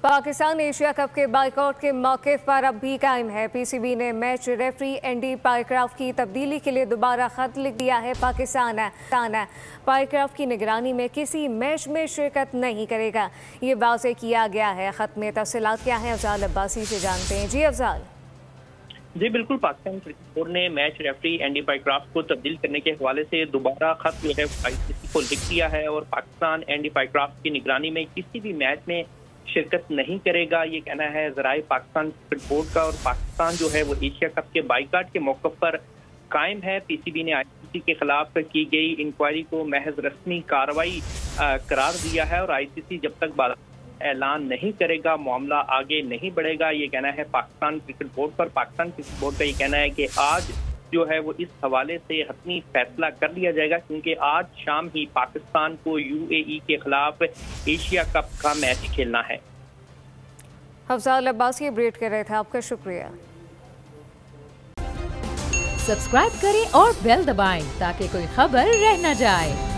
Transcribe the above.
Pakistan Asia cup के boycott के मौके पर अब भी कायम है। पीसीबी ने मैच रेफरी एंडी पाइक्राफ्ट की तब्दीली के लिए दोबारा खत लिख दिया है। पाकिस्तान पाइक्राफ्ट की निगरानी में किसी मैच में शिरकत नहीं करेगा, ये वाज़ेह किया गया है। खत में तफसीलात क्या है, अफजाल अब्बासी से जानते हैं। जी अफजाल। जी बिल्कुल, पाकिस्तान क्रिकेट बोर्ड ने मैच रेफरी एंडी पाइक्राफ्ट को तब्दील करने के हवाले से दोबारा खत जो है आईसीसी को लिख दिया है और पाकिस्तान एंडी पाइक्राफ्ट की निगरानी में किसी भी मैच में शिरकत नहीं करेगा, ये कहना है ज़राए पाकिस्तान क्रिकेट बोर्ड का। और पाकिस्तान जो है वो एशिया कप के बाइकाट के मौके पर कायम है। पीसीबी ने आईसीसी के खिलाफ की गई इंक्वायरी को महज रस्मी कार्रवाई करार दिया है और आईसीसी जब तक ऐलान नहीं करेगा मामला आगे नहीं बढ़ेगा, ये कहना है पाकिस्तान क्रिकेट बोर्ड पर। पाकिस्तान क्रिकेट बोर्ड का ये कहना है कि आज जो है वो इस हवाले से हतमी फैसला कर लिया जाएगा, क्योंकि आज शाम ही पाकिस्तान को यूएई के खिलाफ एशिया कप का मैच खेलना है। अफजाल अब्बासी अपडेट कर रहे थे, आपका शुक्रिया। सब्सक्राइब करें और बेल दबाएं ताकि कोई खबर रह न जाए।